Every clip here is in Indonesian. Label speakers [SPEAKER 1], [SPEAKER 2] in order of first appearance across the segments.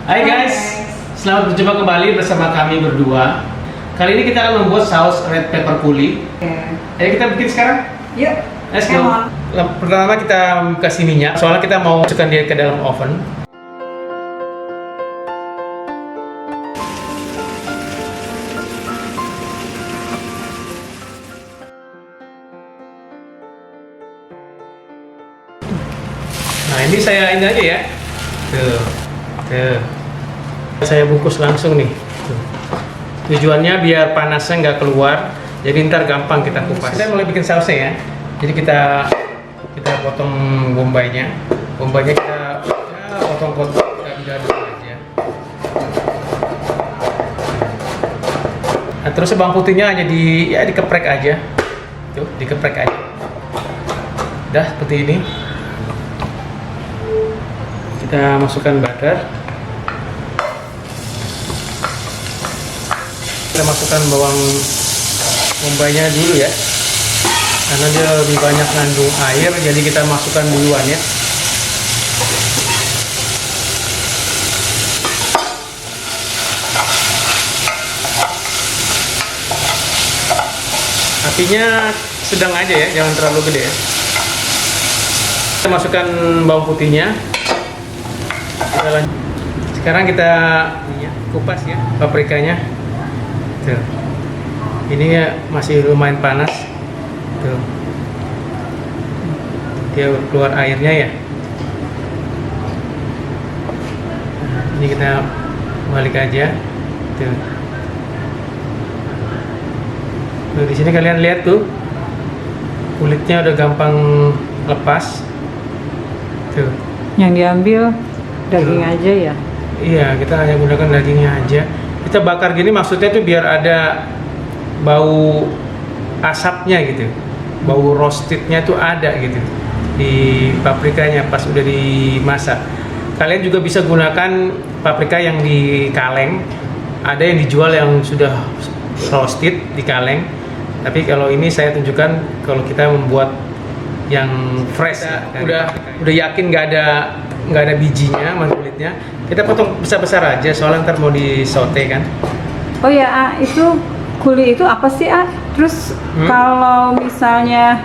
[SPEAKER 1] Hai guys, selamat berjumpa kembali bersama kami berdua. Kali ini kita akan membuat saus red pepper kuli. Ayo kita bikin sekarang.
[SPEAKER 2] Yuk,
[SPEAKER 1] Let's go. Pertama kita kasih minyak, soalnya kita mau masukkan dia ke dalam oven. Nah ini saya ini aja ya. Tuh. Saya bungkus langsung nih. Tuh. Tujuannya biar panasnya nggak keluar, jadi ntar gampang kita kupas. Kita mulai bikin sausnya ya. Jadi kita potong bombaynya. Bombaynya kita potong-potong, kita aduk aja. Nah, terus bawang putihnya hanya dikeprek aja. Tuh, dikeprek aja. Udah seperti ini. Kita masukkan butter. Kita masukkan bawang bombaynya dulu ya, karena dia lebih banyak mengandung air, jadi kita masukkan duluan ya. Apinya sedang aja ya, jangan terlalu gede ya. Kita masukkan bawang putihnya. Sekarang kita kupas ya paprikanya. Tuh. Ini ya masih lumayan panas. Tuh. Dia keluar airnya ya. Nah, ini kita balik aja. Tuh. Tuh, di sini kalian lihat tuh. Kulitnya udah gampang lepas. Tuh.
[SPEAKER 2] Yang diambil daging aja ya?
[SPEAKER 1] Iya, kita hanya gunakan dagingnya aja. Kita bakar gini maksudnya tuh biar ada bau asapnya gitu, bau roastednya tuh ada gitu di paprikanya pas udah dimasak. Kalian juga bisa gunakan paprika yang di kaleng, ada yang dijual yang sudah roasted di kaleng. Tapi kalau ini saya tunjukkan kalau kita membuat yang fresh, udah yakin nggak ada bijinya, kulitnya, kita potong besar-besar aja soalnya ntar mau disote kan.
[SPEAKER 2] Oh ya, itu kuli itu apa sih, Terus kalau misalnya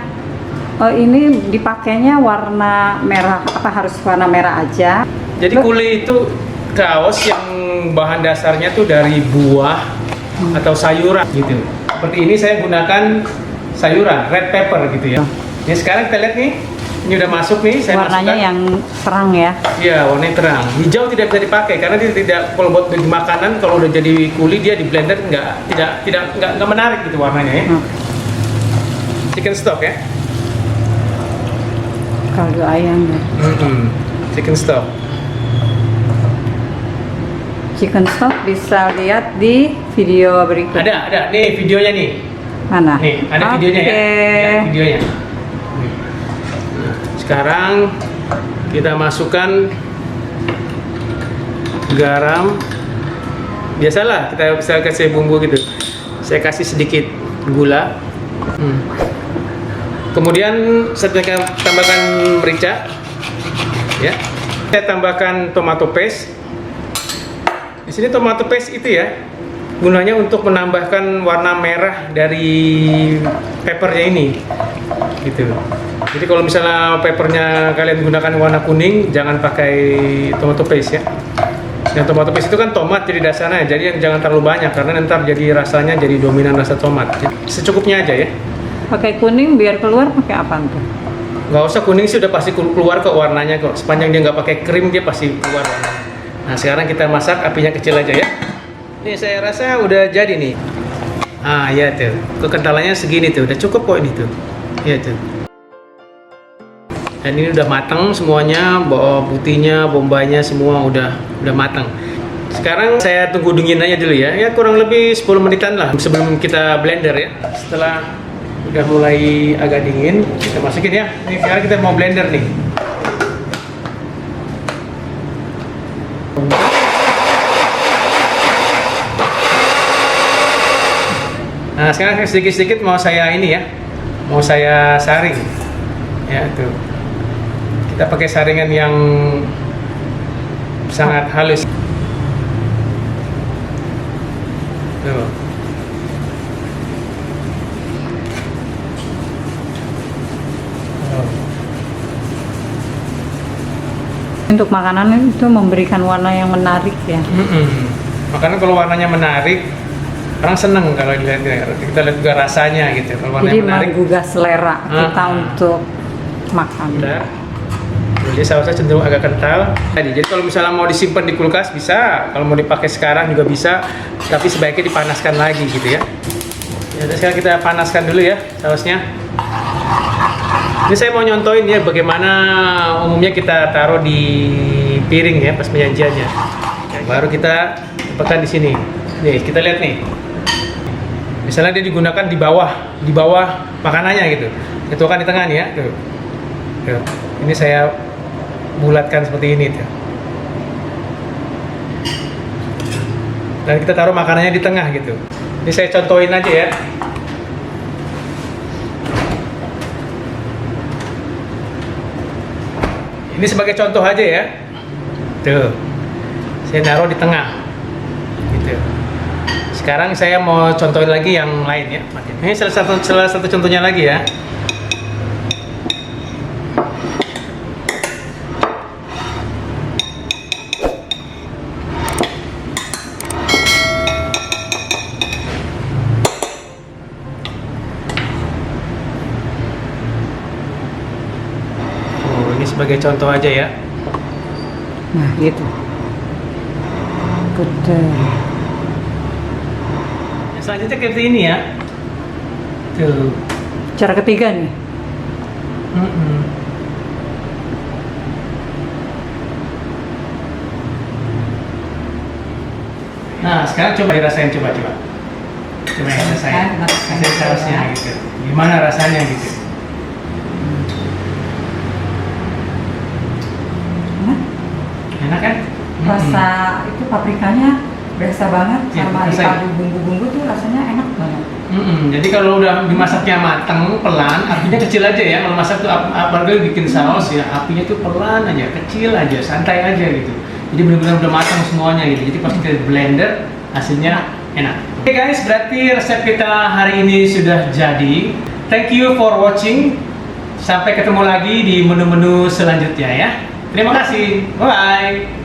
[SPEAKER 2] ini dipakainya warna merah, apa harus warna merah aja?
[SPEAKER 1] Jadi kuli itu kaos yang bahan dasarnya tuh dari buah atau sayuran gitu. Seperti ini saya gunakan sayuran, red pepper gitu ya. Ini sekarang kita lihat nih, ini udah masuk nih. Saya
[SPEAKER 2] warnanya
[SPEAKER 1] masukkan.
[SPEAKER 2] yang terang ya?
[SPEAKER 1] Iya, warnanya terang. Hijau tidak bisa dipakai karena dia tidak, kalau buat bagi makanan kalau udah jadi kuli dia di blender nggak menarik gitu warnanya ya. Chicken stock ya?
[SPEAKER 2] Kaldu ayam ya.
[SPEAKER 1] Chicken stock.
[SPEAKER 2] Chicken stock bisa lihat di video berikut.
[SPEAKER 1] Ada nih videonya nih.
[SPEAKER 2] Mana?
[SPEAKER 1] Nih, ada videonya ya. Ya, videonya. Sekarang kita masukkan garam. Biasalah kita bisa kasih bumbu gitu. Saya kasih sedikit gula. Kemudian saya tambahkan merica. Ya. Saya tambahkan tomato paste. Di sini tomato paste itu ya, gunanya untuk menambahkan warna merah dari peppernya ini. Gitu. Jadi kalau misalnya peppernya kalian gunakan warna kuning, jangan pakai tomato paste ya. Yang tomato paste itu kan tomat jadi dasarnya, jadi jangan terlalu banyak karena nanti jadi rasanya jadi dominan rasa tomat. Jadi, secukupnya aja ya.
[SPEAKER 2] Pakai kuning biar keluar, pakai apa tuh?
[SPEAKER 1] Nggak usah kuning sih, udah pasti keluar kok warnanya kok. Sepanjang dia nggak pakai krim dia pasti keluar warnanya. Nah sekarang kita masak apinya kecil aja ya. Nih saya rasa udah jadi nih. Ah ya tuh, kekentalannya segini tuh, udah cukup kok ini tuh. Iya tuh. Dan ini udah matang semuanya, bawang putihnya, bombaynya semua udah matang. Sekarang saya tunggu dingin aja dulu ya, kurang lebih 10 menitan lah sebelum kita blender ya. Setelah udah mulai agak dingin, kita masukin ya. Ini sekarang kita mau blender nih. Nah sekarang sedikit-sedikit mau saya ini ya, mau saya saring ya tuh. Kita pakai saringan yang sangat halus. Tuh. Oh.
[SPEAKER 2] Untuk makanan itu memberikan warna yang menarik ya.
[SPEAKER 1] Makanya kalau warnanya menarik, orang seneng kalau dilihat. Kita lihat juga rasanya gitu. Kalau warnanya
[SPEAKER 2] Jadi
[SPEAKER 1] menarik,
[SPEAKER 2] menggugah selera kita untuk makan.
[SPEAKER 1] udah. Jadi sausnya cenderung agak kental. Jadi kalau misalnya mau disimpan di kulkas bisa, kalau mau dipakai sekarang juga bisa, tapi sebaiknya dipanaskan lagi gitu ya. Ya, sekarang kita panaskan dulu ya sausnya. Ini saya mau nyontoin ya bagaimana umumnya kita taruh di piring ya pas penyajiannya. Ya, baru kita tempatkan di sini. Nih kita lihat nih. Misalnya dia digunakan di bawah makanannya gitu. Itu kan di tengah nih ya. Tuh. Tuh. Ini saya bulatkan seperti ini tuh. Dan kita taruh makanannya di tengah gitu. Ini saya contohin aja ya. Ini sebagai contoh aja ya. Tuh. Saya taruh di tengah. Gitu. Sekarang saya mau contohin lagi yang lain ya. Ini salah satu contohnya lagi ya. Ini sebagai contoh aja ya.
[SPEAKER 2] Nah, gitu. Betul.
[SPEAKER 1] Selanjutnya seperti ini ya. Tuh.
[SPEAKER 2] Cara ketiga nih.
[SPEAKER 1] Nah, sekarang coba dirasain coba. Coba yang rasain. Rasain sausnya gitu. Gimana rasanya gitu? Enak kan?
[SPEAKER 2] Rasa itu paprikanya berasa banget
[SPEAKER 1] Ya,
[SPEAKER 2] sama
[SPEAKER 1] rasa-
[SPEAKER 2] dipadu bumbu-bumbu tuh rasanya enak banget.
[SPEAKER 1] Jadi kalau udah dimasaknya matang pelan, apinya kecil aja ya. Kalau masak tuh apalagi bikin saus ya, apinya tuh pelan aja, kecil aja, santai aja gitu. Jadi benar-benar udah matang semuanya gitu. Jadi pas kita blender hasilnya enak. Oke guys, berarti resep kita hari ini sudah jadi. Thank you for watching. Sampai ketemu lagi di menu-menu selanjutnya ya. Terima kasih. Bye.